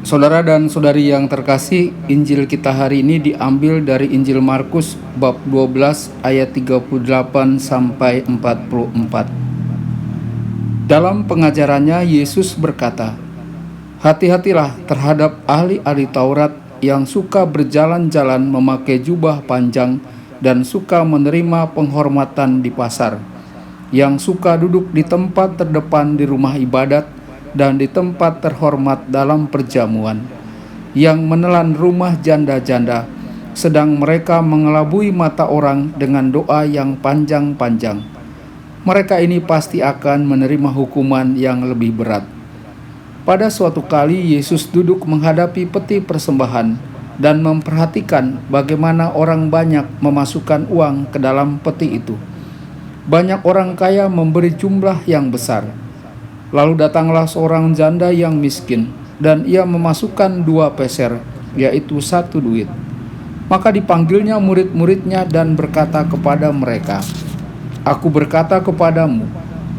Saudara dan saudari yang terkasih, Injil kita hari ini diambil dari Injil Markus bab 12 ayat 38 sampai 44. Dalam pengajarannya Yesus berkata, "Hati-hatilah terhadap ahli-ahli Taurat yang suka berjalan-jalan memakai jubah panjang dan suka menerima penghormatan di pasar, yang suka duduk di tempat terdepan di rumah ibadat dan di tempat terhormat dalam perjamuan, yang menelan rumah janda-janda, sedang mereka mengelabui mata orang dengan doa yang panjang-panjang. Mereka ini pasti akan menerima hukuman yang lebih berat." Pada suatu kali Yesus duduk menghadapi peti persembahan dan memperhatikan bagaimana orang banyak memasukkan uang ke dalam peti itu. Banyak orang kaya memberi jumlah yang besar. Lalu datanglah seorang janda yang miskin, dan ia memasukkan 2 peser, yaitu 1 duit. Maka dipanggilnya murid-muridnya dan berkata kepada mereka, "Aku berkata kepadamu,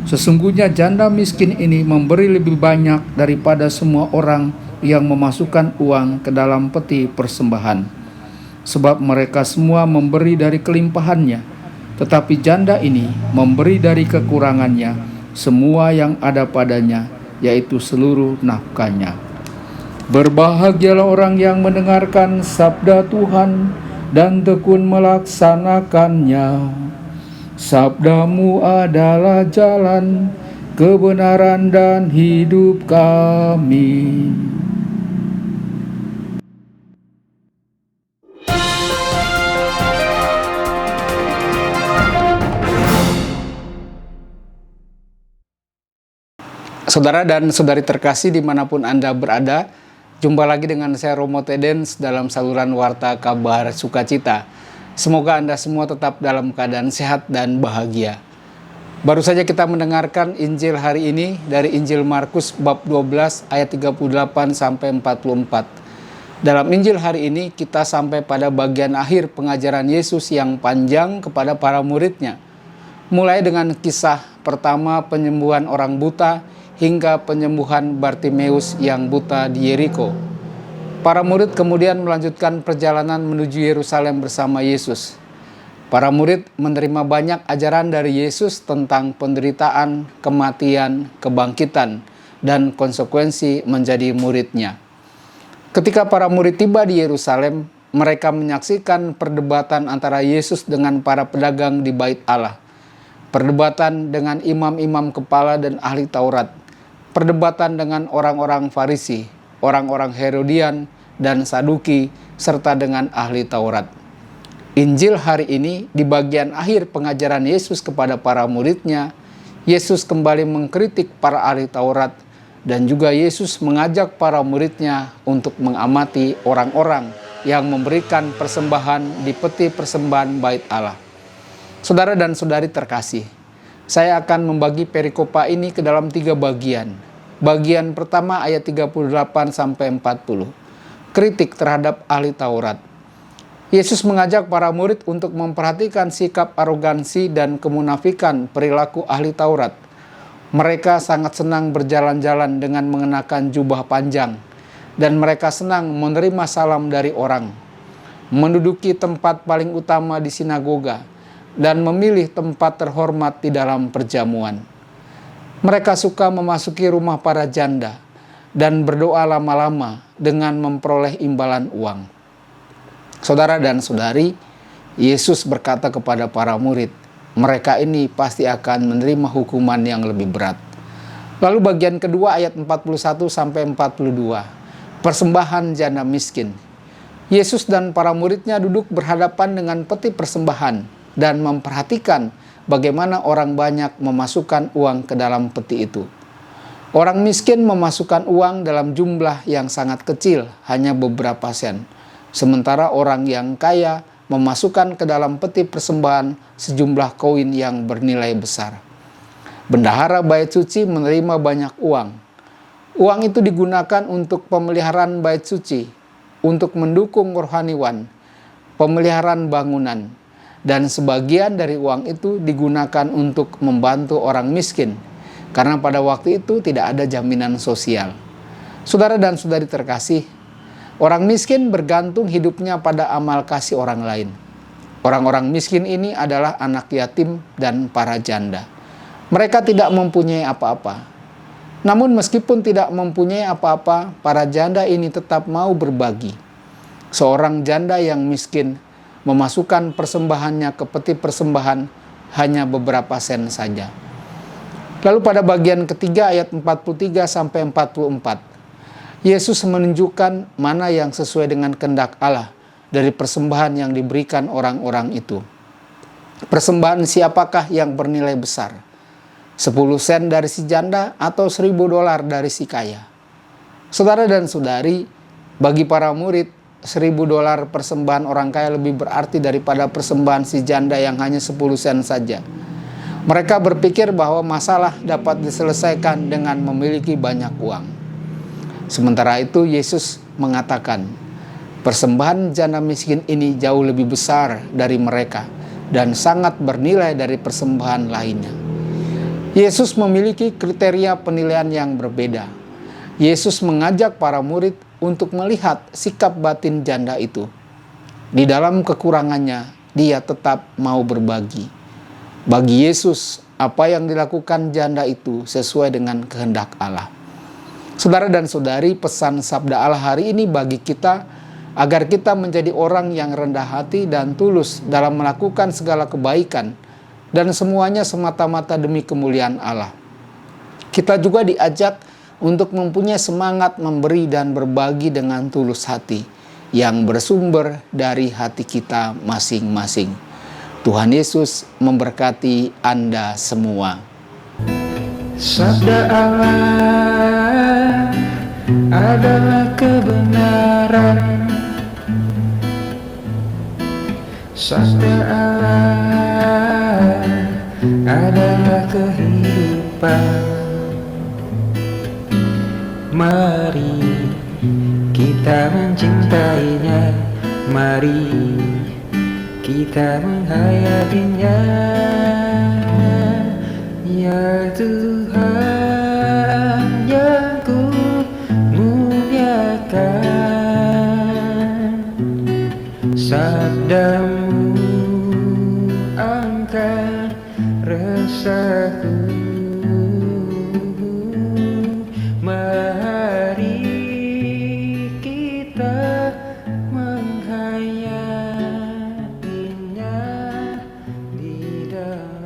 sesungguhnya janda miskin ini memberi lebih banyak daripada semua orang yang memasukkan uang ke dalam peti persembahan. Sebab mereka semua memberi dari kelimpahannya, tetapi janda ini memberi dari kekurangannya semua yang ada padanya, yaitu seluruh nafkahnya." Berbahagialah orang yang mendengarkan sabda Tuhan dan tekun melaksanakannya. Sabdamu adalah jalan, kebenaran dan hidup kami. Saudara dan saudari terkasih dimanapun Anda berada, jumpa lagi dengan saya Romo Tedens dalam saluran Warta Kabar Sukacita. Semoga Anda semua tetap dalam keadaan sehat dan bahagia. Baru saja kita mendengarkan Injil hari ini dari Injil Markus bab 12 ayat 38 sampai 44. Dalam Injil hari ini kita sampai pada bagian akhir pengajaran Yesus yang panjang kepada para muridnya. Mulai dengan kisah pertama penyembuhan orang buta hingga penyembuhan Bartimeus yang buta di Yeriko. Para murid kemudian melanjutkan perjalanan menuju Yerusalem bersama Yesus. Para murid menerima banyak ajaran dari Yesus tentang penderitaan, kematian, kebangkitan, dan konsekuensi menjadi muridnya. Ketika para murid tiba di Yerusalem, mereka menyaksikan perdebatan antara Yesus dengan para pedagang di Bait Allah. Perdebatan dengan imam-imam kepala dan ahli Taurat. Perdebatan dengan orang-orang Farisi, orang-orang Herodian, dan Saduki, serta dengan ahli Taurat. Injil hari ini di bagian akhir pengajaran Yesus kepada para muridnya, Yesus kembali mengkritik para ahli Taurat, dan juga Yesus mengajak para muridnya untuk mengamati orang-orang yang memberikan persembahan di peti persembahan Bait Allah. Saudara dan saudari terkasih, saya akan membagi perikopa ini ke dalam 3 bagian. Bagian pertama ayat 38 sampai 40. Kritik terhadap ahli Taurat. Yesus mengajak para murid untuk memperhatikan sikap arogansi dan kemunafikan perilaku ahli Taurat. Mereka sangat senang berjalan-jalan dengan mengenakan jubah panjang, dan mereka senang menerima salam dari orang, menduduki tempat paling utama di sinagoga, dan memilih tempat terhormat di dalam perjamuan. Mereka suka memasuki rumah para janda dan berdoa lama-lama dengan memperoleh imbalan uang. Saudara dan saudari, Yesus berkata kepada para murid, mereka ini pasti akan menerima hukuman yang lebih berat. Lalu bagian kedua ayat 41 sampai 42, persembahan janda miskin. Yesus dan para muridnya duduk berhadapan dengan peti persembahan dan memperhatikan bagaimana orang banyak memasukkan uang ke dalam peti itu. Orang miskin memasukkan uang dalam jumlah yang sangat kecil, hanya beberapa sen. Sementara orang yang kaya memasukkan ke dalam peti persembahan sejumlah koin yang bernilai besar. Bendahara Bait Suci menerima banyak uang. Uang itu digunakan untuk pemeliharaan Bait Suci, untuk mendukung rohaniwan, pemeliharaan bangunan, dan sebagian dari uang itu digunakan untuk membantu orang miskin, karena pada waktu itu tidak ada jaminan sosial. Saudara dan saudari terkasih, orang miskin bergantung hidupnya pada amal kasih orang lain. Orang-orang miskin ini adalah anak yatim dan para janda. Mereka tidak mempunyai apa-apa. Namun meskipun tidak mempunyai apa-apa, para janda ini tetap mau berbagi. Seorang janda yang miskin memasukkan persembahannya ke peti persembahan hanya beberapa sen saja. Lalu pada bagian ketiga ayat 43 sampai 44, Yesus menunjukkan mana yang sesuai dengan kehendak Allah dari persembahan yang diberikan orang-orang itu. Persembahan siapakah yang bernilai besar? 10 sen dari si janda atau $1.000 dari si kaya? Saudara dan saudari, bagi para murid, $1.000 persembahan orang kaya lebih berarti daripada persembahan si janda yang hanya 10 sen saja. Mereka berpikir bahwa masalah dapat diselesaikan dengan memiliki banyak uang. Sementara itu Yesus mengatakan, persembahan janda miskin ini jauh lebih besar dari mereka dan sangat bernilai dari persembahan lainnya. Yesus memiliki kriteria penilaian yang berbeda. Yesus mengajak para murid untuk melihat sikap batin janda itu. Di dalam kekurangannya, dia tetap mau berbagi. Bagi Yesus, apa yang dilakukan janda itu sesuai dengan kehendak Allah. Saudara dan saudari, pesan sabda Allah hari ini bagi kita agar kita menjadi orang yang rendah hati dan tulus dalam melakukan segala kebaikan dan semuanya semata-mata demi kemuliaan Allah. Kita juga diajak untuk mempunyai semangat memberi dan berbagi dengan tulus hati yang bersumber dari hati kita masing-masing. Tuhan Yesus memberkati Anda semua. Sabda Allah adalah kebenaran. Sabda Allah adalah kehidupan. Mari kita mencintainya, mari kita menghayatinya. Ya Tuhan yang ku muliakan, sabdamu angkat resahku. Mari kita menghayatinya di dalam